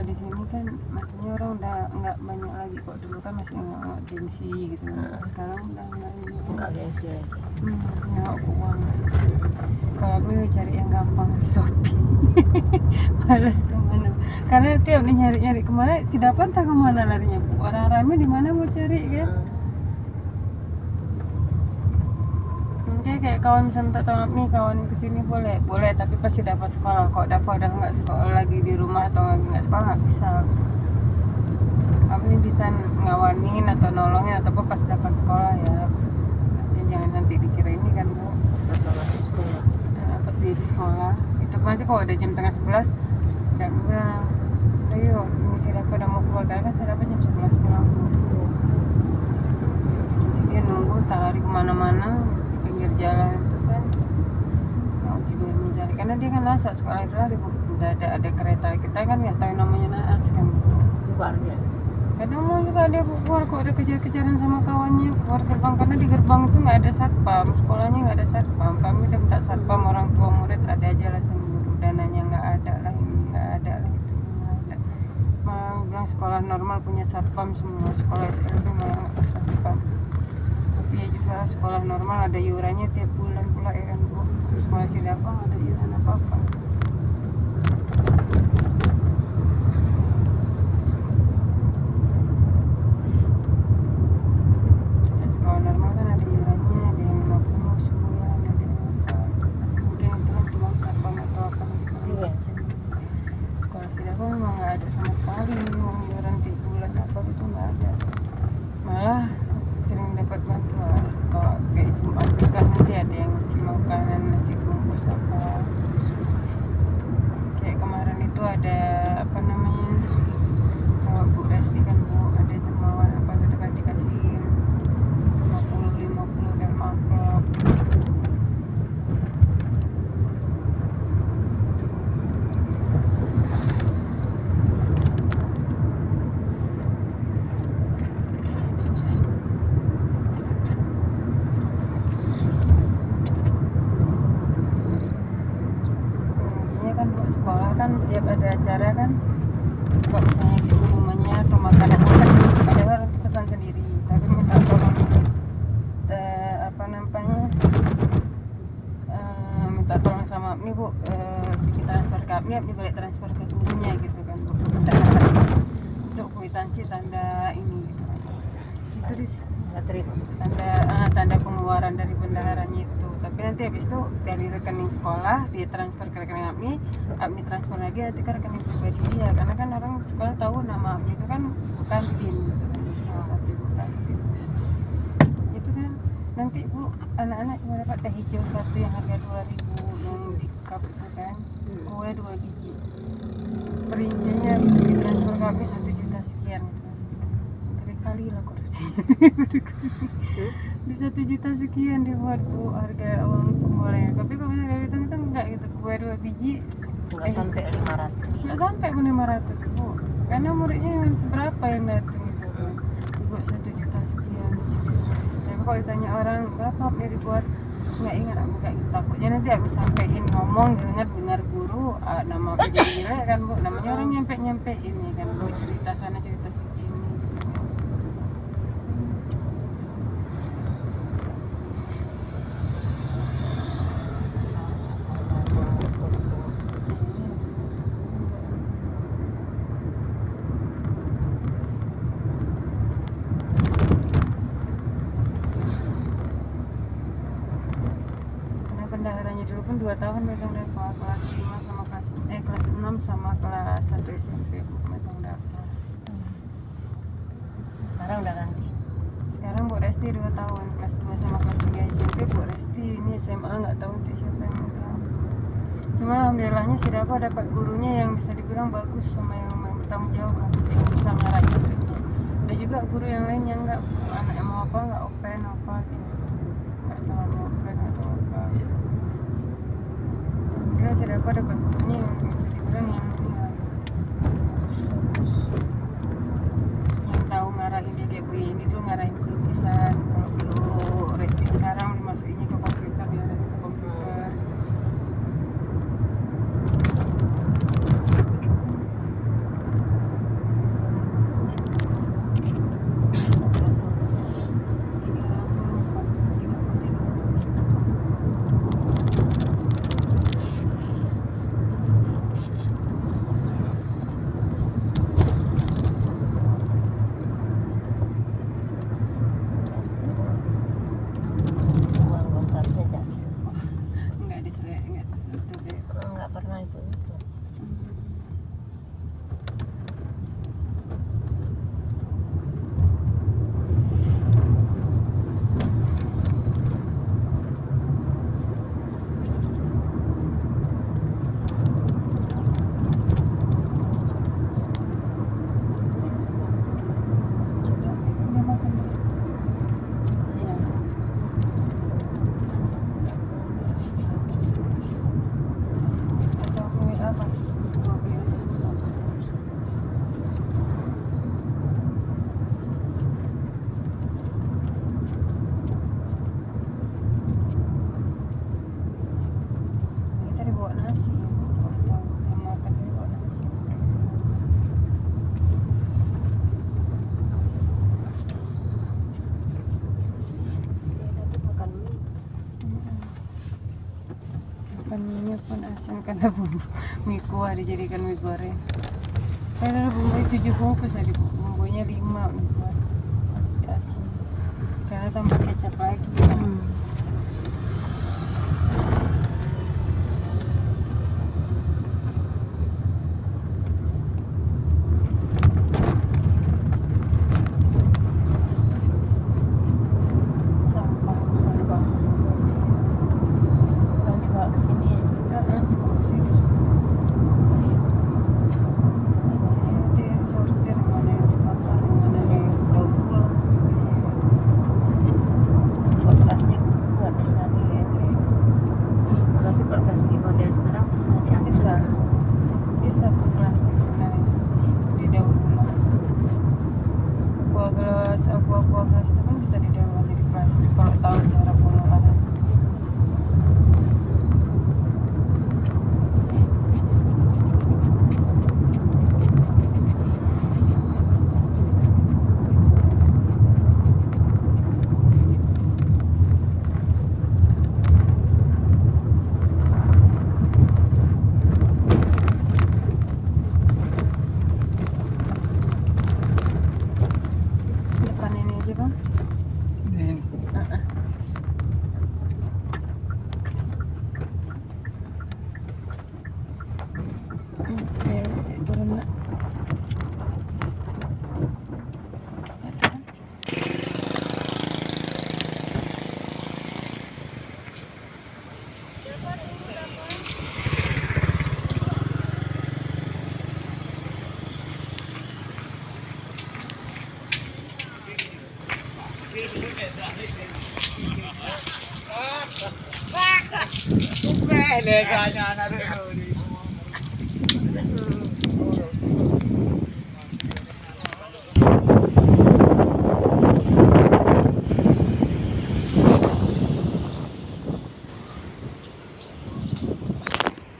kalau di sini kan maksudnya orang udah nggak banyak lagi kok, dulu kan masih nggak gengsi gitu. Sekarang udah nggak gengsi lagi. Nggak uang. Kalau aku cari yang gampang di Shopee. Males kemana, karena tiap nih nyari kemana si dapat tak kemana larinya, orang ramai di mana mau cari kan. Kayak kawan misalnya tak tahu nih kawan kesini boleh tapi pasti dapat sekolah. Kok dapat udah nggak sekolah lagi di rumah atau lagi nggak sekolah nggak bisa. Kami bisa ngawanin atau nolongin atau apa pas dapat sekolah ya. Maksudnya jangan nanti dikira ini kan bu. Masuk sekolah. Pas dia di sekolah itu nanti kalau udah jam tengah 11 dan bilang, ayo ini si dapat udah mau keluar kan saya dapat jam 11 pulang. Jadi dia nunggu tak lari kemana-mana. Pinggir jalan itu kan mau tidur mencari, karena dia kan naas sekolah itu lari, udah ada kereta, kita kan nggak tahu namanya naas kan Bubarnya. kadang mau juga ada keluar kok ada kejar-kejaran sama kawannya keluar gerbang, karena di gerbang itu nggak ada satpam, sekolahnya nggak ada satpam. Kami udah minta satpam, orang tua murid ada aja lah guru dananya nggak ada lah, ini nggak ada lah, itu nggak ada. Malah bilang sekolah normal punya satpam semua, sekolah SLB malah nggak ada satpam. Ya juga sekolah normal ada iurannya tiap bulan pula ya kan bu. Sekolah Sidapang ada iuran apa-apa. Sekolah normal kan ada iurannya, ada yang 50 sebulan, ada yang apa. Mungkin itu kan cuma satpam atau apa sekolah. Sekolah Sidapang memang nggak ada sama sekali iuran tiap bulan apa gitu, nggak ada. Malah sering dapat bantuan kalau kayak Jumat kan nanti ada yang ngasih makanan, nasi bungkus apa. Kayak kemarin itu ada apa namanya, kalau Bu Resti kan bu ada dermawan apa gitu kan dikasih 50 dan amplop. Sekolah kan tiap ada acara kan kalau misalnya di rumahnya atau makanan kan ada orang pesan sendiri, tapi minta tolong apa namanya minta tolong sama ini bu, bikin transfer ke Abni balik transfer ke gurunya gitu kan bu, untuk kwitansi tanda ini gitu kan. Itu di tanda pengeluaran dari bendaharanya itu. Tapi nanti habis itu dari rekening sekolah dia transfer ke rekening Abni transfer lagi nanti ke rekening pribadi dia, karena kan orang sekolah tahu nama Abni itu kan kantin gitu kan, salah satu ibu kantin itu kan. Nanti bu anak-anak cuma dapat teh hijau satu yang harga 2.000 yang di cup itu kan, kue 2 biji, perincinya di transfer ke Abni 1 juta sekian gitu. Kali lah korupsinya. Di 1 juta sekian dibuat bu harga uang penggorengan. Tapi kalau misalnya kita hitung enggak gitu, kue 2 biji nggak sampai 500. Nggak sampai 500 bu, karena muridnya yang seberapa yang datang itu kan dibuat 1 juta sekian. Tapi kalau ditanya orang berapa Abni dibuat, nggak ingat, nggak gitu. Takutnya nanti habis sampein ngomong dengar guru nama Abni gila kan bu, namanya orang nyampein ya kan bu, cerita sana cerita sini. Bendaharanya dulu pun 2 tahun megang dapat, kelas 5 sama kelas 6 sama kelas 1 SMP megang dapat. Sekarang udah ganti. Sekarang Bu Resti 2 tahun, kelas 2 sama kelas 3 SMP Bu Resti, ini SMA nggak tahu nanti siapa yang megang. Cuma alhamdulillahnya si Dafa dapat gurunya yang bisa dibilang bagus sama yang bertanggung jawab lah, yang bisa ngarahin muridnya. Ada juga guru yang lain yang nggak, anaknya mau apa nggak open apa gitu, nggak terlalu open atau apa. Dia si Dafa dapat gurunya yang bisa dibilang yang tahu ngarahin dia, kayak Bu ini tuh ngarahin kelulusan. Kalau Bu Resti sekarang dimasukinnya ke komputer, dia ada ke komputer. Paninya pun asam karena bumbu mie kuah dijadikan mie goreng. Karena bumbu 7 bungkus tadi, bumbunya 5 mie kuah. Masih asin. Karena tambah kecap lagi. Sampah. Kalau dibawa ke sini ya. Sortir mana yang dibakar, mana yang daur ulang. Buat plastik nggak bisa di ini. Tapi kalau plastik model sekarang bisa Bisa, diangkat. bisa plastik sebenarnya didaur ulang. Aqua gelas itu kan bisa didaur ulang jadi plastik kalau tahu cara pengolahan. Depan ini aja bang. Ini. Oke, turun nak. Pele ganya anak dulu.